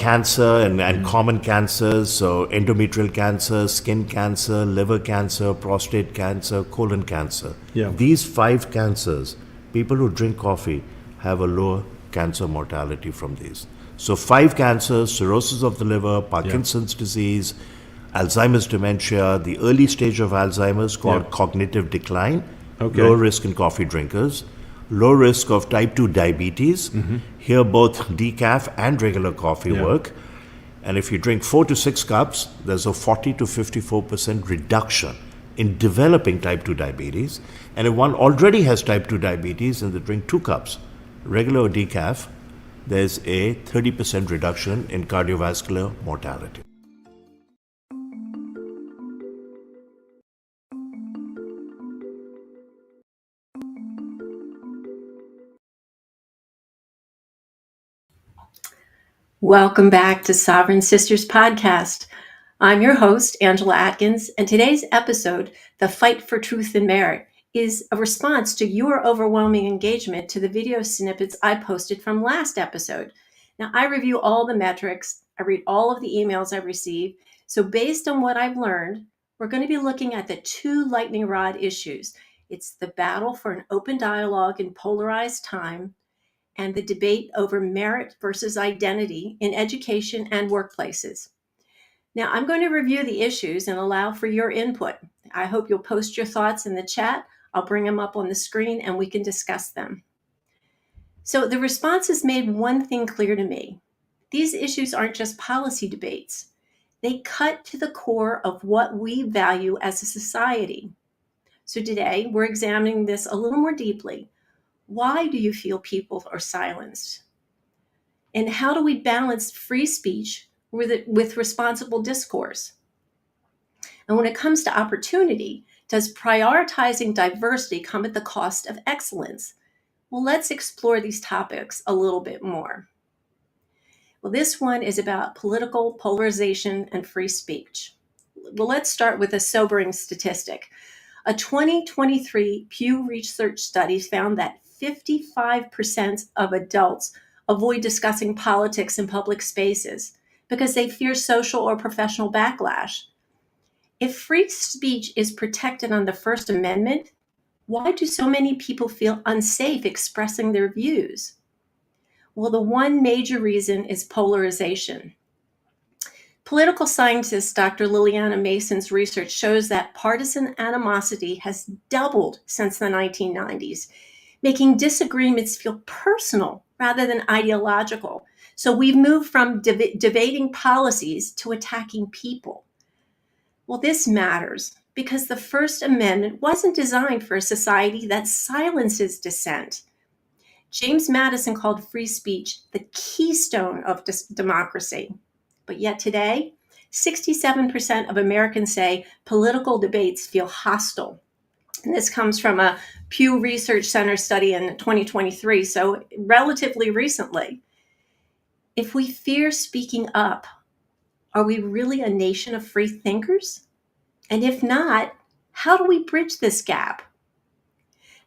cancer and common cancers, so endometrial cancer, skin cancer, liver cancer, prostate cancer, colon cancer. Yeah. These 5 cancers, people who drink coffee have a lower cancer mortality from these. So 5 cancers: cirrhosis of the liver, Parkinson's disease, Alzheimer's dementia, the early stage of Alzheimer's called cognitive decline, low risk in coffee drinkers, low risk of type 2 diabetes. Here both decaf and regular coffee work. And if you drink 4 to 6 cups, there's a 40 to 54% reduction in developing type 2 diabetes. And if one already has type 2 diabetes and they drink 2 cups, regular or decaf, there's a 30% reduction in cardiovascular mortality. Welcome back to Sovereign Sisters Podcast. I'm your host, Angela Atkins, and today's episode, The Fight for Truth and Merit, is a response to your overwhelming engagement to the video snippets I posted from last episode. Now, I review all the metrics, I read all of the emails I receive, so based on what I've learned, we're going to be looking at the 2 lightning rod issues. It's the battle for an open dialogue in polarized time, and the debate over merit versus identity in education and workplaces. Now, I'm going to review the issues and allow for your input. I hope you'll post your thoughts in the chat. I'll bring them up on the screen and we can discuss them. So the responses made one thing clear to me. These issues aren't just policy debates. They cut to the core of what we value as a society. So today, we're examining this a little more deeply. Why do you feel people are silenced? And how do we balance free speech with responsible discourse? And when it comes to opportunity, does prioritizing diversity come at the cost of excellence? Well, let's explore these topics a little bit more. Well, this one is about political polarization and free speech. Well, let's start with a sobering statistic. A 2023 Pew Research study found that 55% of adults avoid discussing politics in public spaces because they fear social or professional backlash. If free speech is protected on the First Amendment, why do so many people feel unsafe expressing their views? Well, the one major reason is polarization. Political scientist Dr. Liliana Mason's research shows that partisan animosity has doubled since the 1990s, making disagreements feel personal rather than ideological. So we've moved from debating policies to attacking people. Well, this matters because the First Amendment wasn't designed for a society that silences dissent. James Madison called free speech the keystone of democracy. But yet today, 67% of Americans say political debates feel hostile. And this comes from a Pew Research Center study in 2023, so relatively recently. If we fear speaking up, are we really a nation of free thinkers? And if not, how do we bridge this gap?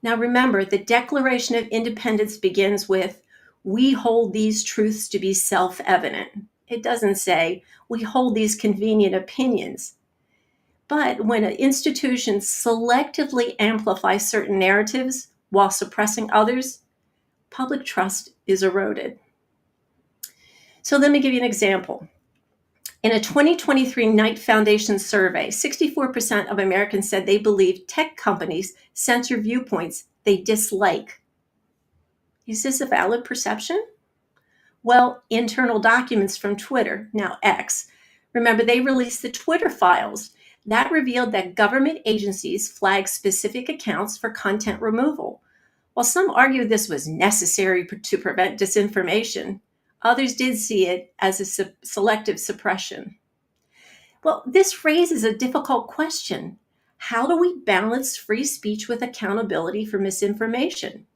Now remember, the Declaration of Independence begins with, "We hold these truths to be self-evident." It doesn't say, "We hold these convenient opinions." But when institutions selectively amplify certain narratives while suppressing others, public trust is eroded. So let me give you an example. In a 2023 Knight Foundation survey, 64% of Americans said they believe tech companies censor viewpoints they dislike. Is this a valid perception? Well, internal documents from Twitter, now X, remember they released the Twitter files that revealed that government agencies flagged specific accounts for content removal. While some argued this was necessary to prevent disinformation, others did see it as a selective suppression. Well, this raises a difficult question. How do we balance free speech with accountability for misinformation?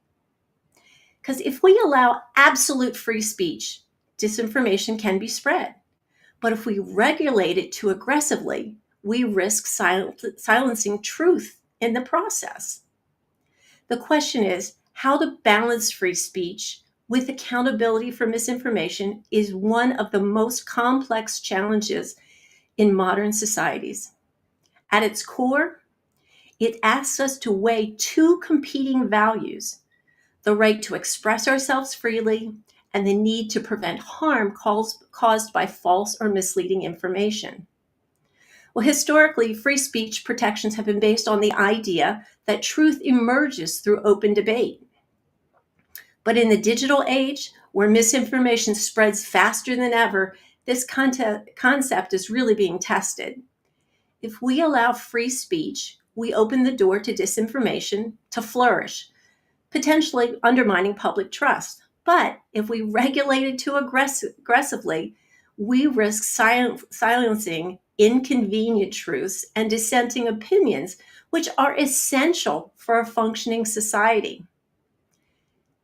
Because if we allow absolute free speech, disinformation can be spread. But if we regulate it too aggressively, we risk silencing truth in the process. The question is how to balance free speech with accountability for misinformation is one of the most complex challenges in modern societies. At its core, it asks us to weigh two competing values: the right to express ourselves freely and the need to prevent harm caused by false or misleading information. Well, historically, free speech protections have been based on the idea that truth emerges through open debate. But in the digital age, where misinformation spreads faster than ever, this concept is really being tested. If we allow free speech, we open the door to disinformation to flourish, potentially undermining public trust. But if we regulate it too aggressively, we risk silencing inconvenient truths and dissenting opinions, which are essential for a functioning society.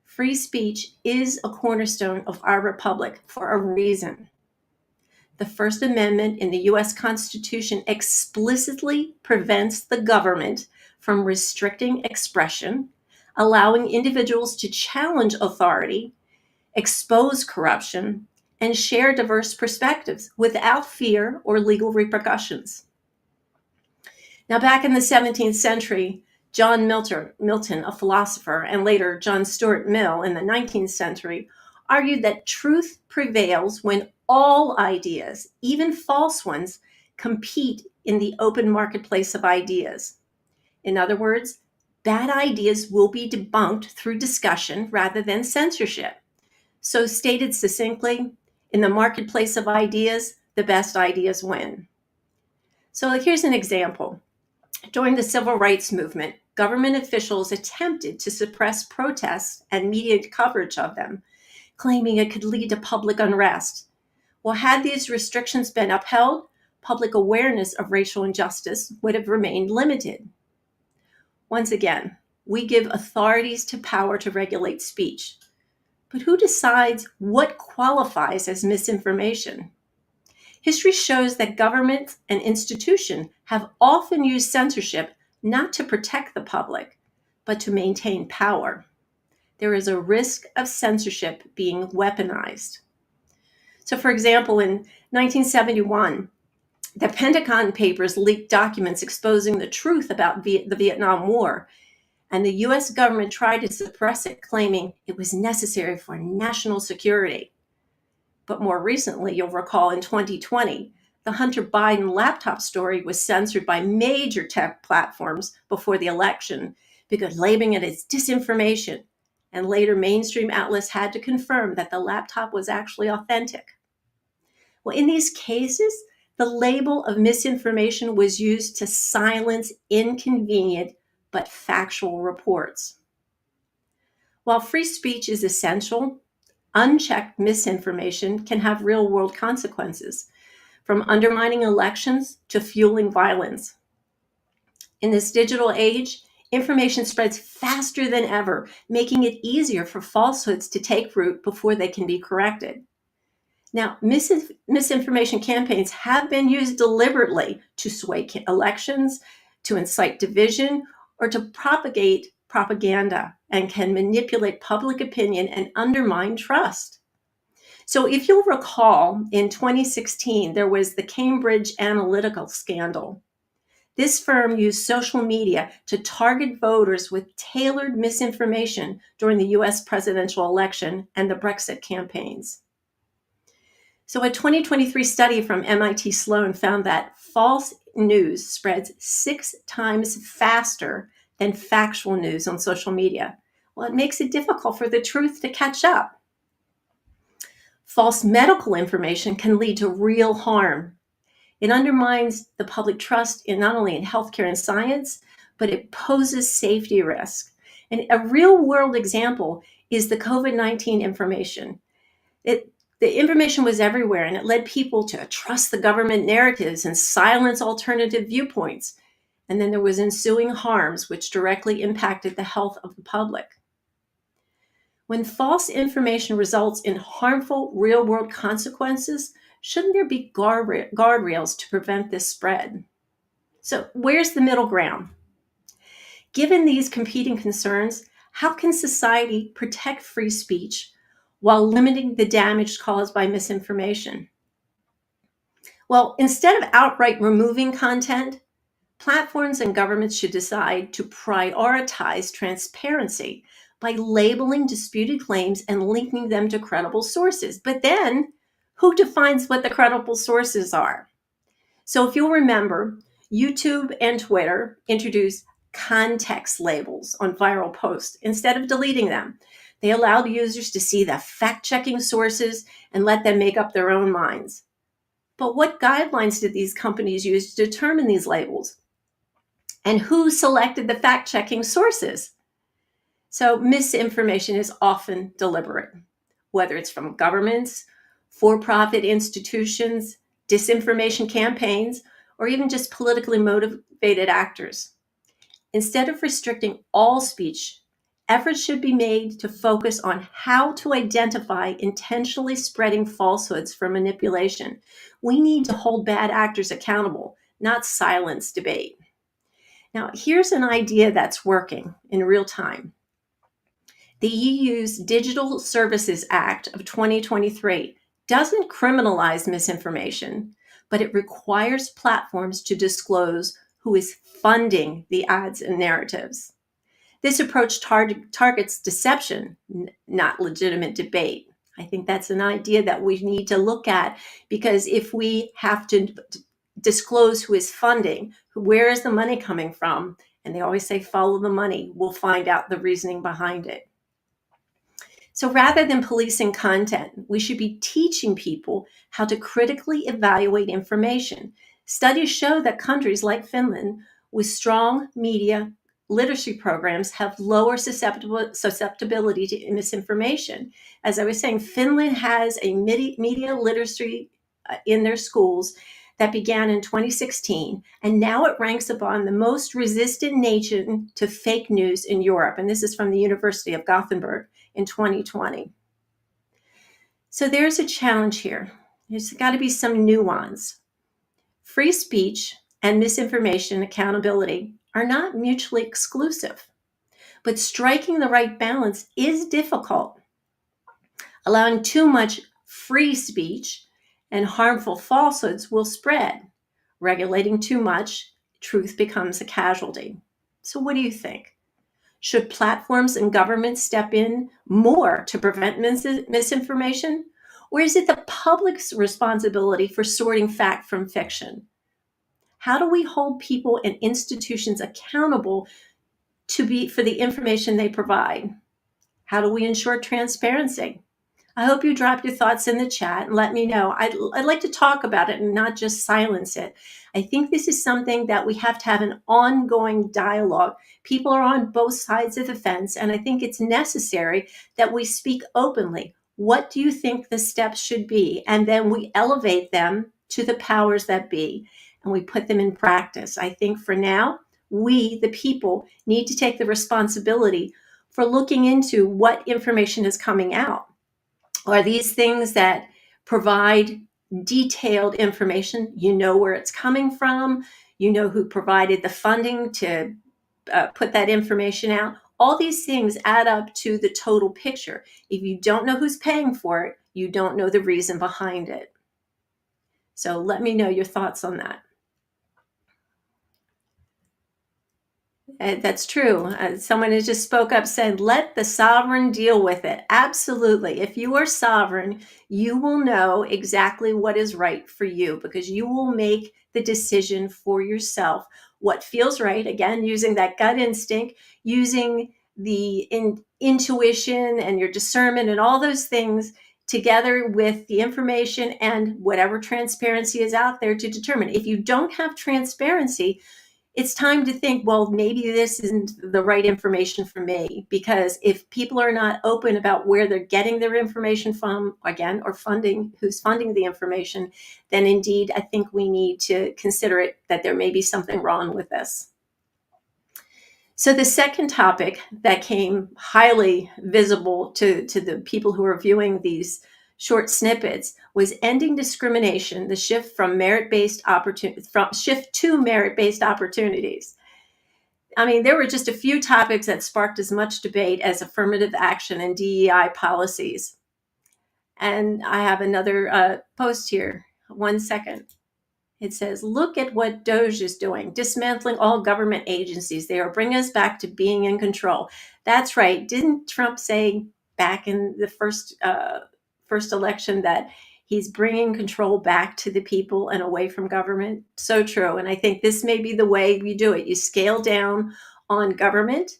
Free speech is a cornerstone of our republic for a reason. The First Amendment in the U.S. Constitution explicitly prevents the government from restricting expression, allowing individuals to challenge authority, expose corruption, and share diverse perspectives without fear or legal repercussions. Now, back in the 17th century, John Milton, a philosopher, and later John Stuart Mill in the 19th century, argued that truth prevails when all ideas, even false ones, compete in the open marketplace of ideas. In other words, bad ideas will be debunked through discussion rather than censorship. So, stated succinctly, in the marketplace of ideas, the best ideas win. So, here's an example. During the civil rights movement, government officials attempted to suppress protests and media coverage of them, claiming it could lead to public unrest. Well, had these restrictions been upheld, public awareness of racial injustice would have remained limited. Once again, we give authorities to power to regulate speech. But who decides what qualifies as misinformation? History shows that governments and institutions have often used censorship not to protect the public, but to maintain power. There is a risk of censorship being weaponized. So, for example, in 1971, the Pentagon Papers leaked documents exposing the truth about the Vietnam War, and the US government tried to suppress it, claiming it was necessary for national security. But more recently, you'll recall in 2020, the Hunter Biden laptop story was censored by major tech platforms before the election because labeling it as disinformation. And later, mainstream outlets had to confirm that the laptop was actually authentic. Well, in these cases, the label of misinformation was used to silence inconvenient but factual reports. While free speech is essential, unchecked misinformation can have real-world consequences, from undermining elections to fueling violence. In this digital age, information spreads faster than ever, making it easier for falsehoods to take root before they can be corrected. Now, misinformation campaigns have been used deliberately to sway elections, to incite division, or to propagate propaganda, and can manipulate public opinion and undermine trust. So if you'll recall, in 2016, there was the Cambridge Analytica scandal. This firm used social media to target voters with tailored misinformation during the US presidential election and the Brexit campaigns. So a 2023 study from MIT Sloan found that false news spreads 6 times faster than factual news on social media. Well, it makes it difficult for the truth to catch up. False medical information can lead to real harm. It undermines the public trust in not only in healthcare and science, but it poses safety risk. And a real-world example is the COVID-19 information. The information was everywhere, and it led people to trust the government narratives and silence alternative viewpoints. And then there was ensuing harms, which directly impacted the health of the public. When false information results in harmful real-world consequences, shouldn't there be guardrails to prevent this spread? So where's the middle ground? Given these competing concerns, how can society protect free speech while limiting the damage caused by misinformation. Well, instead of outright removing content, platforms and governments should decide to prioritize transparency by labeling disputed claims and linking them to credible sources. But then, who defines what the credible sources are? So if you'll remember, YouTube and Twitter introduced context labels on viral posts instead of deleting them. They allowed users to see the fact-checking sources and let them make up their own minds. But what guidelines did these companies use to determine these labels? And who selected the fact-checking sources? So misinformation is often deliberate, whether it's from governments, for-profit institutions, disinformation campaigns, or even just politically motivated actors. Instead of restricting all speech, efforts should be made to focus on how to identify intentionally spreading falsehoods for manipulation. We need to hold bad actors accountable, not silence debate. Now, here's an idea that's working in real time. The EU's Digital Services Act of 2023 doesn't criminalize misinformation, but it requires platforms to disclose who is funding the ads and narratives. This approach targets deception, not legitimate debate. I think that's an idea that we need to look at, because if we have to disclose who is funding, where is the money coming from, and they always say follow the money, we'll find out the reasoning behind it. So rather than policing content, we should be teaching people how to critically evaluate information. Studies show that countries like Finland with strong media literacy programs have lower susceptibility to misinformation. As I was saying, Finland has a media literacy in their schools that began in 2016, and now it ranks among the most resistant nation to fake news in Europe. And this is from the University of Gothenburg in 2020. So there's a challenge here. There's got to be some nuance. Free speech and misinformation accountability are not mutually exclusive, but striking the right balance is difficult. Allowing too much free speech and harmful falsehoods will spread. Regulating too much, truth becomes a casualty. So what do you think? Should platforms and governments step in more to prevent misinformation? Or is it the public's responsibility for sorting fact from fiction? How do we hold people and institutions accountable for the information they provide? How do we ensure transparency? I hope you drop your thoughts in the chat and let me know. I'd like to talk about it and not just silence it. I think this is something that we have to have an ongoing dialogue. People are on both sides of the fence, and I think it's necessary that we speak openly. What do you think the steps should be? And then we elevate them to the powers that be, and we put them in practice. I think for now, we, the people, need to take the responsibility for looking into what information is coming out. Are these things that provide detailed information? You know where it's coming from. You know who provided the funding to put that information out. All these things add up to the total picture. If you don't know who's paying for it, you don't know the reason behind it. So let me know your thoughts on that. That's true. Someone has just spoke up, said, let the sovereign deal with it. Absolutely. If you are sovereign, you will know exactly what is right for you, because you will make the decision for yourself. What feels right, again, using that gut instinct, using the intuition and your discernment and all those things together with the information and whatever transparency is out there to determine. If you don't have transparency, it's time to think, well, maybe this isn't the right information for me, because if people are not open about where they're getting their information from, again, or who's funding the information, then indeed, I think we need to consider it that there may be something wrong with this. So the second topic that came highly visible to the people who are viewing these short snippets was ending discrimination, the shift to merit-based opportunities. I mean, there were just a few topics that sparked as much debate as affirmative action and DEI policies. And I have another post here. 1 second. It says, look at what DOGE is doing, dismantling all government agencies. They are bringing us back to being in control. That's right. Didn't Trump say back in the first election that he's bringing control back to the people and away from government? So true. And I think this may be the way you do it. You scale down on government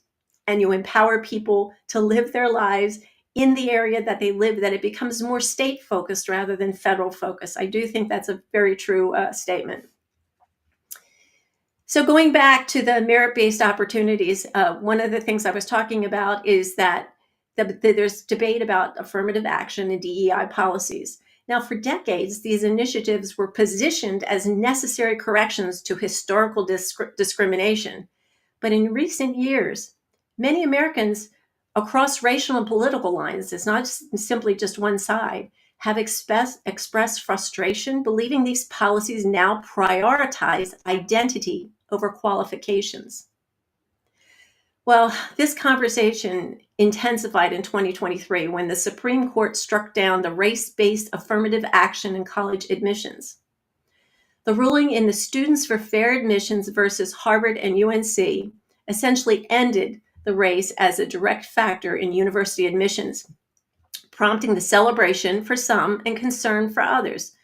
and you empower people to live their lives in the area that they live, that it becomes more state focused rather than federal focused. I do think that's a very true statement. So going back to the merit-based opportunities, one of the things I was talking about is that there's debate about affirmative action and DEI policies. Now, for decades, these initiatives were positioned as necessary corrections to historical discrimination. But in recent years, many Americans across racial and political lines, it's not simply just one side, have expressed frustration, believing these policies now prioritize identity over qualifications. Well, this conversation intensified in 2023 when the Supreme Court struck down the race-based affirmative action in college admissions. The ruling in the Students for Fair Admissions versus Harvard and UNC essentially ended the race as a direct factor in university admissions, prompting the celebration for some and concern for others.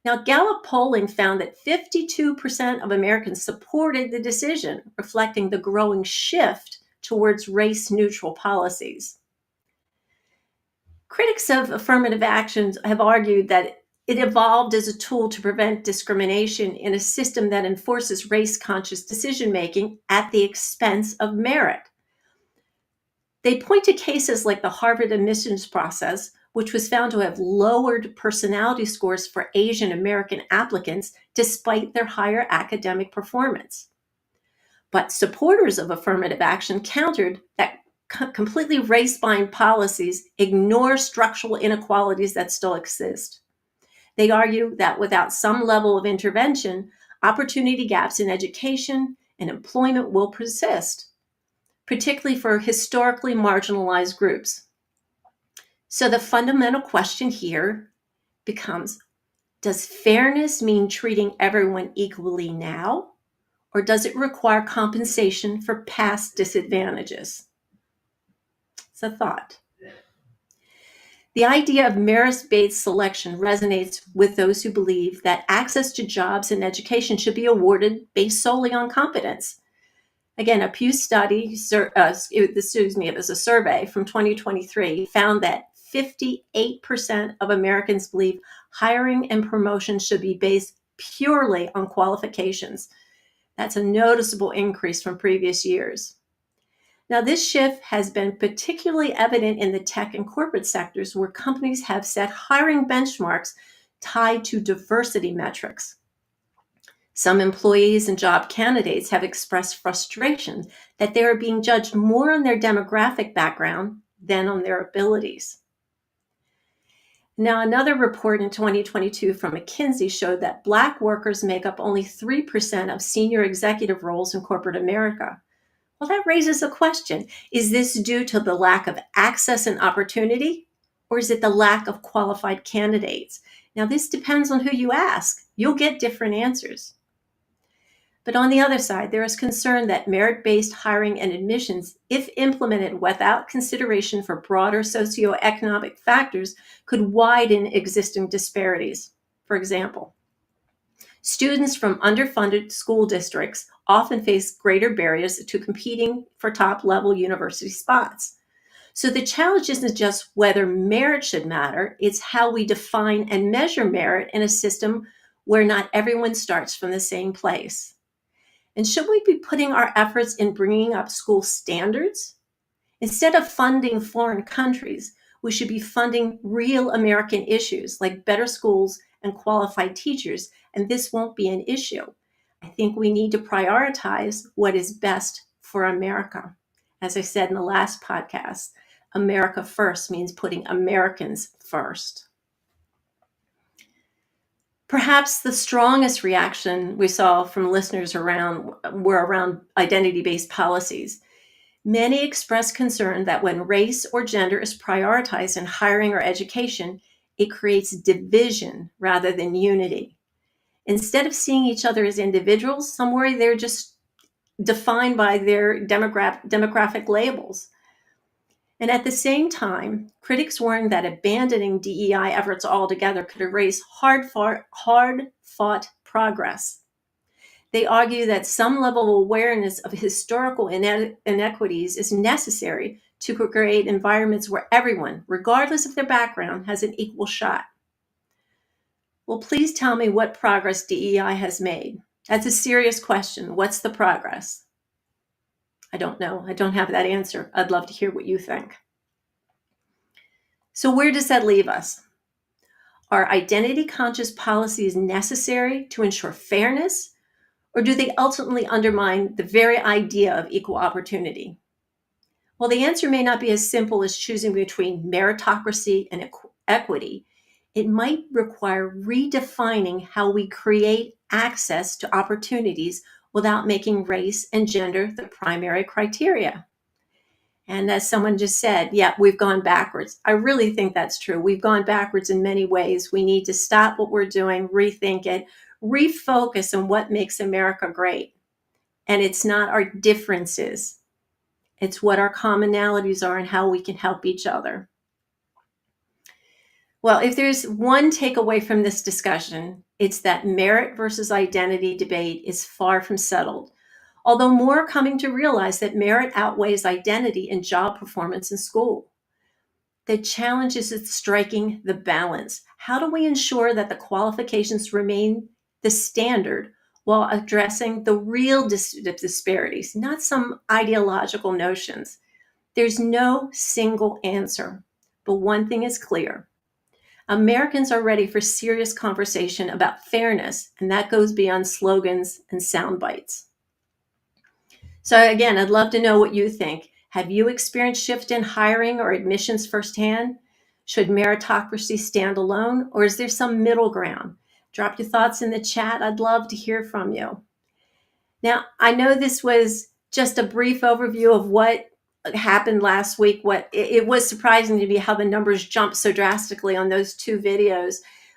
Now, Gallup polling found that 52% of Americans supported the decision, reflecting the growing shift towards race-neutral policies. Critics of affirmative actions have argued that it evolved as a tool to prevent discrimination in a system that enforces race-conscious decision-making at the expense of merit. They point to cases like the Harvard admissions process, which was found to have lowered personality scores for Asian American applicants despite their higher academic performance. But supporters of affirmative action countered that completely race-blind policies ignore structural inequalities that still exist. They argue that without some level of intervention, opportunity gaps in education and employment will persist, particularly for historically marginalized groups. So the fundamental question here becomes, does fairness mean treating everyone equally now, or does it require compensation for past disadvantages? It's a thought. The idea of merit-based selection resonates with those who believe that access to jobs and education should be awarded based solely on competence. Again, a Pew study, it was a survey from 2023, found that 58% of Americans believe hiring and promotion should be based purely on qualifications. That's a noticeable increase from previous years. Now, this shift has been particularly evident in the tech and corporate sectors where companies have set hiring benchmarks tied to diversity metrics. Some employees and job candidates have expressed frustration that they are being judged more on their demographic background than on their abilities. Now, another report in 2022 from McKinsey showed that Black workers make up only 3% of senior executive roles in corporate America. Well, that raises a question. Is this due to the lack of access and opportunity, or is it the lack of qualified candidates? Now, this depends on who you ask. You'll get different answers. But on the other side, there is concern that merit-based hiring and admissions, if implemented without consideration for broader socioeconomic factors, could widen existing disparities. For example, students from underfunded school districts often face greater barriers to competing for top-level university spots. So the challenge isn't just whether merit should matter, it's how we define and measure merit in a system where not everyone starts from the same place. And should we be putting our efforts in bringing up school standards? Instead of funding foreign countries, we should be funding real American issues like better schools and qualified teachers, and this won't be an issue. I think we need to prioritize what is best for America. As I said in the last podcast, America first means putting Americans first. Perhaps the strongest reaction we saw from listeners were around identity-based policies. Many expressed concern that when race or gender is prioritized in hiring or education, It creates division rather than unity. Instead of seeing each other as individuals, some worry they're just defined by their demographic labels. And at the same time, critics warn that abandoning DEI efforts altogether could erase hard-fought progress. They argue that some level of awareness of historical inequities is necessary to create environments where everyone, regardless of their background, has an equal shot. Well, please tell me what progress DEI has made. That's a serious question. What's the progress? I don't know. I don't have that answer. I'd love to hear what you think. So where does that leave us? Are identity-conscious policies necessary to ensure fairness, or do they ultimately undermine the very idea of equal opportunity? Well, the answer may not be as simple as choosing between meritocracy and equity. It might require redefining how we create access to opportunities without making race and gender the primary criteria. And as someone just said, yeah, we've gone backwards. I really think that's true. We've gone backwards in many ways. We need to stop what we're doing, rethink it, refocus on what makes America great. And it's not our differences. It's what our commonalities are and how we can help each other. Well, if there's one takeaway from this discussion, it's that merit versus identity debate is far from settled. Although more are coming to realize that merit outweighs identity in job performance in school. The challenge is at striking the balance. How do we ensure that the qualifications remain the standard while addressing the real disparities, not some ideological notions? There's no single answer, but one thing is clear. Americans are ready for serious conversation about fairness, and that goes beyond slogans and sound bites. So again, I'd love to know what you think. Have you experienced shift in hiring or admissions firsthand? Should meritocracy stand alone, or is there some middle ground? Drop your thoughts in the chat. I'd love to hear from you. Now, I know this was just a brief overview of what happened last week. It was surprising to me how the numbers jumped so drastically on those two videos,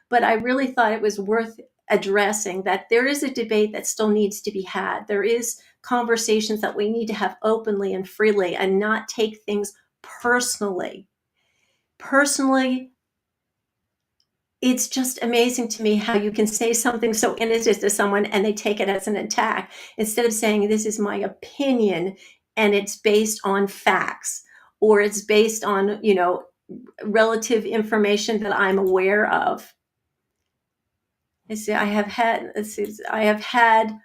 but I really thought it was worth addressing that there is a debate that still needs to be had. There is conversations that we need to have openly and freely and not take things personally. Personally, it's just amazing to me how you can say something so innocent to someone and they take it as an attack instead of saying, this is my opinion and it's based on facts, or it's based on, relative information that I'm aware of. I have had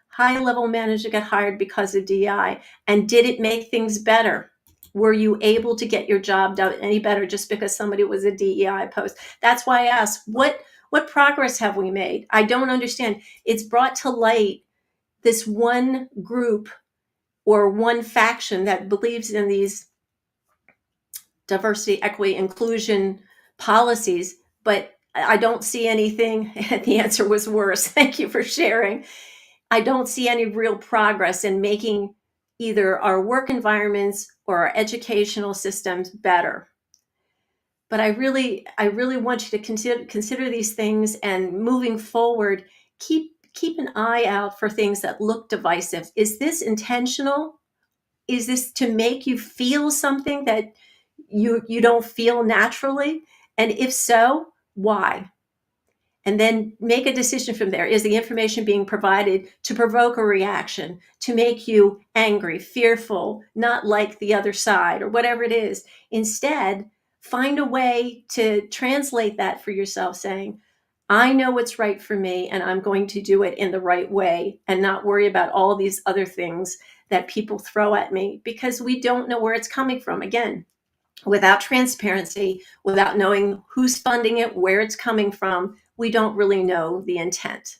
high-level managers get hired because of DEI. And did it make things better? Were you able to get your job done any better just because somebody was a DEI post? That's why I asked, what progress have we made? I don't understand. It's brought to light this one group or one faction that believes in these diversity, equity, inclusion policies, but I don't see anything. The answer was worse. Thank you for sharing. I don't see any real progress in making either our work environments or our educational systems better. But I really want you to consider these things, and moving forward, keep an eye out for things that look divisive. Is this intentional? Is this to make you feel something that you don't feel naturally? And if so, why? And then make a decision from there. Is the information being provided to provoke a reaction, to make you angry, fearful, not like the other side, or whatever it is? Instead, find a way to translate that for yourself, saying, I know what's right for me, and I'm going to do it in the right way and not worry about all these other things that people throw at me, because we don't know where it's coming from. Again, without transparency, without knowing who's funding it, where it's coming from, we don't really know the intent.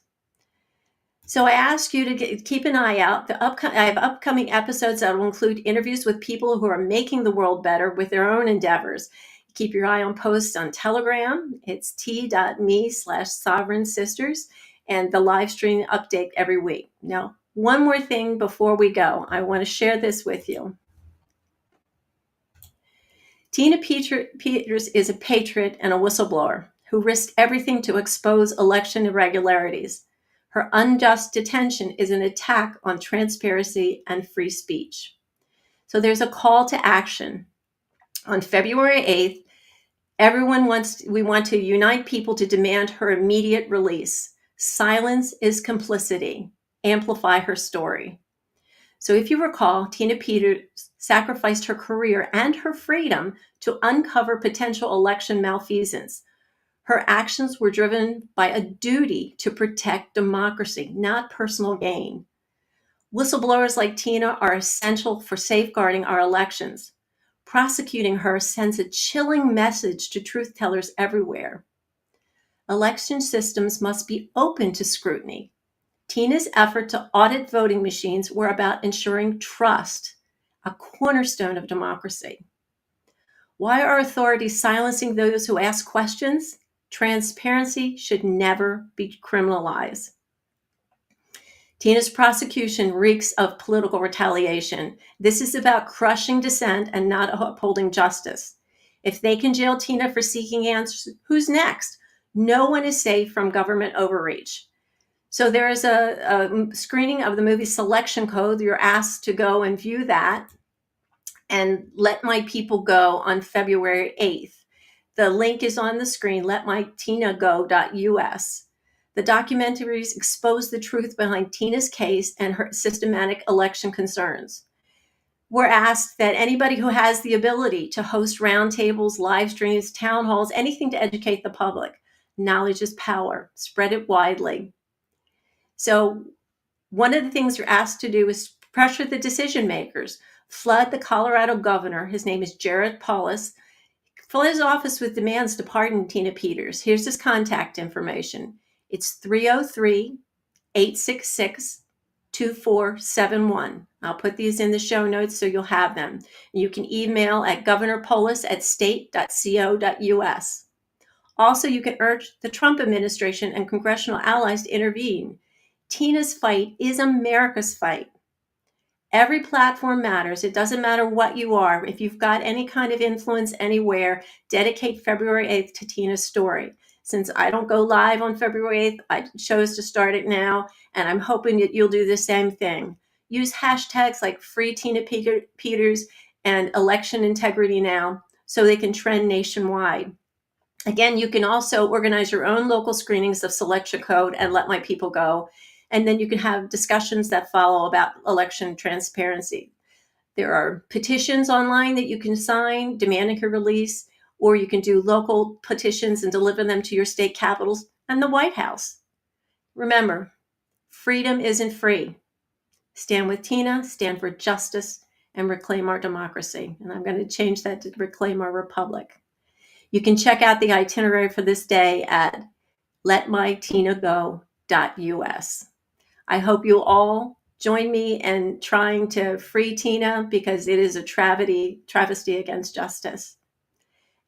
So I ask you to keep an eye out. I have upcoming episodes that will include interviews with people who are making the world better with their own endeavors. Keep your eye on posts on Telegram. It's t.me/Sovereign Sisters, and the live stream update every week. Now, one more thing before we go. I want to share this with you. Tina Peters is a patriot and a whistleblower who risked everything to expose election irregularities. Her unjust detention is an attack on transparency and free speech. So there's a call to action. On February 8th, we want to unite people to demand her immediate release. Silence is complicity. Amplify her story. So if you recall, Tina Peters sacrificed her career and her freedom to uncover potential election malfeasance. Her actions were driven by a duty to protect democracy, not personal gain. Whistleblowers like Tina are essential for safeguarding our elections. Prosecuting her sends a chilling message to truth tellers everywhere. Election systems must be open to scrutiny. Tina's effort to audit voting machines were about ensuring trust, a cornerstone of democracy. Why are authorities silencing those who ask questions? Transparency should never be criminalized. Tina's prosecution reeks of political retaliation. This is about crushing dissent and not upholding justice. If they can jail Tina for seeking answers, who's next? No one is safe from government overreach. So there is a screening of the movie Selection Code. You're asked to go and view that and Let My People Go on February 8th. The link is on the screen, letmytinago.us. The documentaries expose the truth behind Tina's case and her systematic election concerns. We're asked that anybody who has the ability to host roundtables, live streams, town halls, anything to educate the public. Knowledge is power. Spread it widely. So one of the things you're asked to do is pressure the decision makers. Flood the Colorado governor. His name is Jared Polis. Flood his office with demands to pardon Tina Peters. Here's his contact information. It's 303-866-2471. I'll put these in the show notes so you'll have them. You can email at governorpolis@state.co.us. Also, you can urge the Trump administration and congressional allies to intervene. Tina's fight is America's fight. Every platform matters. It doesn't matter what you are. If you've got any kind of influence anywhere, dedicate February 8th to Tina's story. Since I don't go live on February 8th, I chose to start it now, and I'm hoping that you'll do the same thing. Use hashtags like Free Tina Peters and Election Integrity Now so they can trend nationwide. Again, you can also organize your own local screenings of Selection Code and Let My People Go. And then you can have discussions that follow about election transparency. There are petitions online that you can sign demanding her release, or you can do local petitions and deliver them to your state capitals and the White House. Remember, freedom isn't free. Stand with Tina, stand for justice, and reclaim our democracy. And I'm going to change that to reclaim our republic. You can check out the itinerary for this day at letmytinago.us. I hope you'll all join me in trying to free Tina because it is a travesty against justice.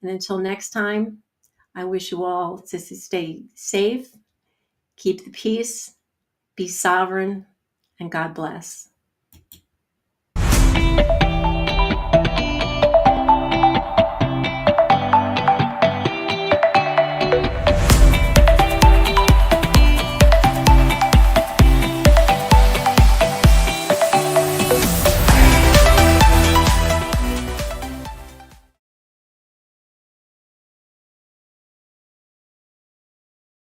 And until next time, I wish you all to stay safe, keep the peace, be sovereign, and God bless.